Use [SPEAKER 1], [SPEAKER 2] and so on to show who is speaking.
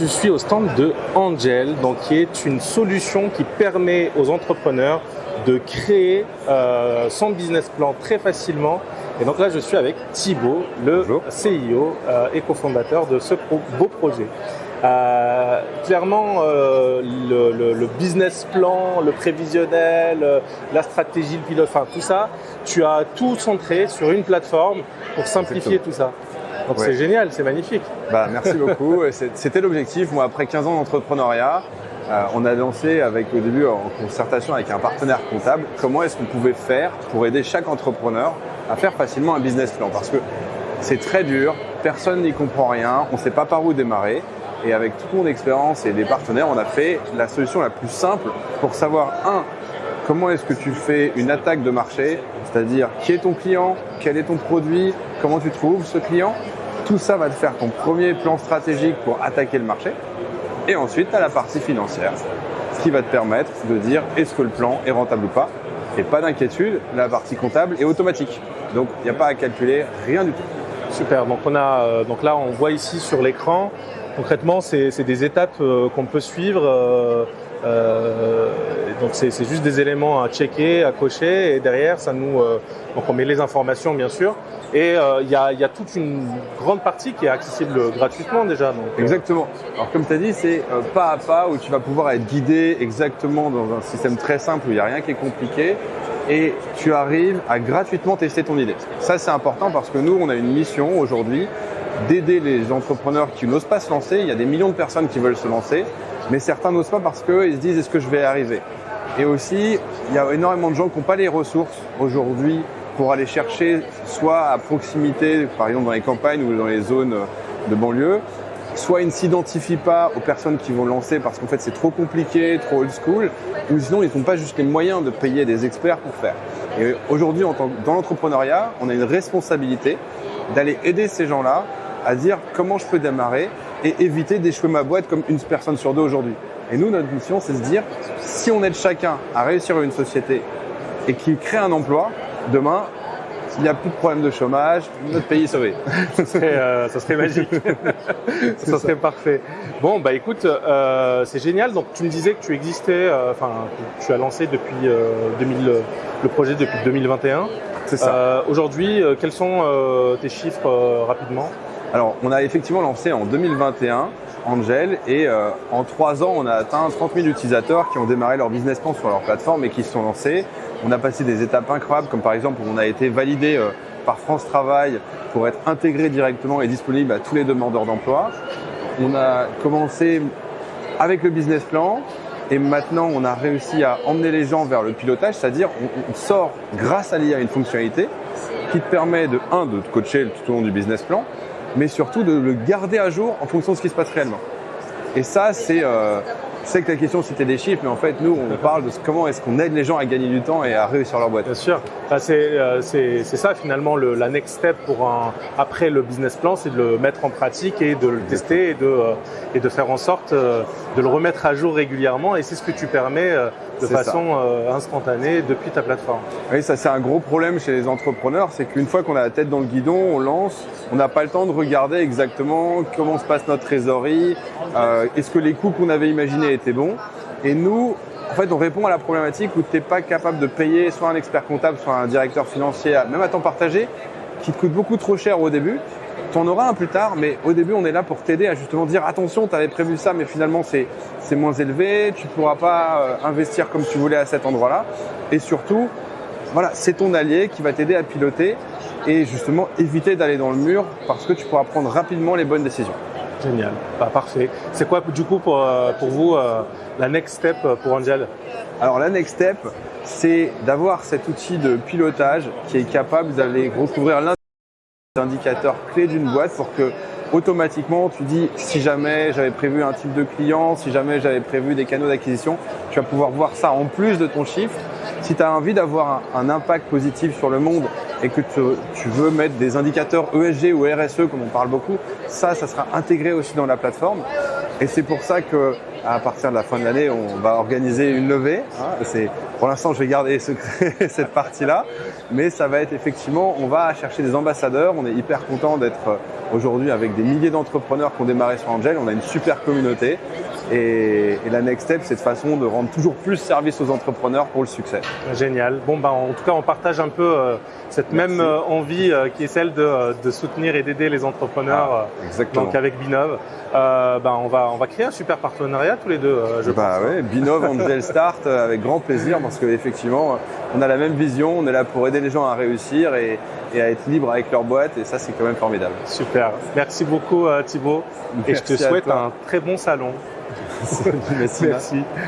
[SPEAKER 1] Je suis au stand de Angel, donc qui est une solution qui permet aux entrepreneurs de créer son business plan très facilement. Et donc là, je suis avec Thibaut, le
[SPEAKER 2] Bonjour.
[SPEAKER 1] CIO et cofondateur de ce beau projet. Clairement, le business plan, le prévisionnel, la stratégie, le pilote, enfin tout ça, tu as tout centré sur une plateforme pour simplifier tout ça. Donc
[SPEAKER 2] Ouais.
[SPEAKER 1] c'est génial, c'est magnifique.
[SPEAKER 2] Merci beaucoup. C'était l'objectif. Moi, après 15 ans d'entrepreneuriat, on a lancé au début en concertation avec un partenaire comptable, comment est-ce qu'on pouvait faire pour aider chaque entrepreneur à faire facilement un business plan. Parce que c'est très dur, personne n'y comprend rien, on ne sait pas par où démarrer. Et avec toute mon expérience et des partenaires, on a fait la solution la plus simple pour savoir, comment est-ce que tu fais une attaque de marché, c'est-à-dire qui est ton client, quel est ton produit, comment tu trouves ce client. Tout ça va te faire ton premier plan stratégique pour attaquer le marché. Et ensuite, tu as la partie financière, ce qui va te permettre de dire est-ce que le plan est rentable ou pas. Et pas d'inquiétude, la partie comptable est automatique. Donc, il n'y a pas à calculer, rien du tout.
[SPEAKER 1] Super, donc donc là on voit ici sur l'écran, concrètement c'est des étapes qu'on peut suivre, donc c'est juste des éléments à checker, à cocher et derrière ça donc on met les informations bien sûr et il y a toute une grande partie qui est accessible gratuitement déjà. Donc,
[SPEAKER 2] Exactement. Alors comme tu as dit, c'est pas à pas où tu vas pouvoir être guidé exactement dans un système très simple où il n'y a rien qui est compliqué. Et tu arrives à gratuitement tester ton idée. Ça, c'est important parce que nous, on a une mission aujourd'hui d'aider les entrepreneurs qui n'osent pas se lancer. Il y a des millions de personnes qui veulent se lancer, mais certains n'osent pas parce qu'ils se disent « est-ce que je vais y arriver ?» Et aussi, il y a énormément de gens qui n'ont pas les ressources aujourd'hui pour aller chercher soit à proximité, par exemple dans les campagnes ou dans les zones de banlieue, soit ils ne s'identifient pas aux personnes qui vont lancer parce qu'en fait c'est trop compliqué, trop old school, ou sinon ils n'ont pas juste les moyens de payer des experts pour faire. Et aujourd'hui, dans l'entrepreneuriat, on a une responsabilité d'aller aider ces gens-là à dire comment je peux démarrer et éviter d'échouer ma boîte comme une personne sur deux aujourd'hui. Et nous, notre mission, c'est de se dire, si on aide chacun à réussir une société et qu'il crée un emploi, demain, il n'y a plus de problème de chômage, notre pays est sauvé.
[SPEAKER 1] ça serait magique. ça serait parfait. Bon, bah écoute, c'est génial. Donc tu me disais que tu existais, tu as lancé depuis le projet depuis 2021.
[SPEAKER 2] C'est ça.
[SPEAKER 1] Aujourd'hui, quels sont tes chiffres rapidement?
[SPEAKER 2] Alors, on a effectivement lancé en 2021 Angel et en 3 ans, on a atteint 30 000 utilisateurs qui ont démarré leur business plan sur leur plateforme et qui se sont lancés. On a passé des étapes incroyables comme par exemple on a été validé par France Travail pour être intégré directement et disponible à tous les demandeurs d'emploi. On a commencé avec le business plan et maintenant on a réussi à emmener les gens vers le pilotage, c'est-à-dire on sort grâce à l'IA une fonctionnalité qui te permet de te coacher tout au long du business plan, mais surtout de le garder à jour en fonction de ce qui se passe réellement. Et ça, je sais que la question c'était des chiffres, mais en fait nous on parle de comment est-ce qu'on aide les gens à gagner du temps et à réussir leur boîte.
[SPEAKER 1] Bien sûr. C'est ça finalement la next step après le business plan, c'est de le mettre en pratique et de le tester et de faire en sorte de le remettre à jour régulièrement. Et c'est ce que tu permets de façon instantanée depuis ta plateforme.
[SPEAKER 2] Oui, ça c'est un gros problème chez les entrepreneurs, c'est qu'une fois qu'on a la tête dans le guidon, on lance, on n'a pas le temps de regarder exactement comment se passe notre trésorerie, est-ce que les coûts qu'on avait imaginés étaient bons. Et nous, en fait, on répond à la problématique où tu n'es pas capable de payer soit un expert comptable, soit un directeur financier, même à temps partagé, qui te coûte beaucoup trop cher au début. Tu en auras un plus tard, mais au début, on est là pour t'aider à justement dire attention, tu avais prévu ça, mais finalement, c'est moins élevé, tu ne pourras pas investir comme tu voulais à cet endroit-là. Et surtout, voilà, c'est ton allié qui va t'aider à piloter et justement éviter d'aller dans le mur parce que tu pourras prendre rapidement les bonnes décisions.
[SPEAKER 1] Génial, parfait. C'est quoi du coup pour vous la next step pour Angel?
[SPEAKER 2] Alors la next step, c'est d'avoir cet outil de pilotage qui est capable d'aller recouvrir l'un des indicateurs clés d'une boîte pour que automatiquement tu dis si jamais j'avais prévu un type de client, si jamais j'avais prévu des canaux d'acquisition, tu vas pouvoir voir ça en plus de ton chiffre. Si tu as envie d'avoir un impact positif sur le monde et que tu veux mettre des indicateurs ESG ou RSE comme on parle beaucoup, ça sera intégré aussi dans la plateforme. Et c'est pour ça que à partir de la fin de l'année, on va organiser une levée. Pour l'instant, je vais garder secret cette partie-là, mais ça va être effectivement, on va chercher des ambassadeurs. On est hyper content d'être aujourd'hui avec des milliers d'entrepreneurs qui ont démarré sur Angel. On a une super communauté. Et la next step, c'est de façon de rendre toujours plus service aux entrepreneurs pour le succès.
[SPEAKER 1] Génial. Bon, en tout cas, on partage un peu cette même envie qui est celle de soutenir et d'aider les entrepreneurs.
[SPEAKER 2] Exactement.
[SPEAKER 1] Donc avec Binov, on va créer un super partenariat tous les deux, je pense.
[SPEAKER 2] Ouais, Binov, Angel Start, avec grand plaisir parce qu'effectivement, on a la même vision. On est là pour aider les gens à réussir et à être libres avec leur boîte. Et ça, c'est quand même formidable.
[SPEAKER 1] Super. Merci beaucoup, Thibaut. Et je te souhaite un très bon salon.
[SPEAKER 2] Merci.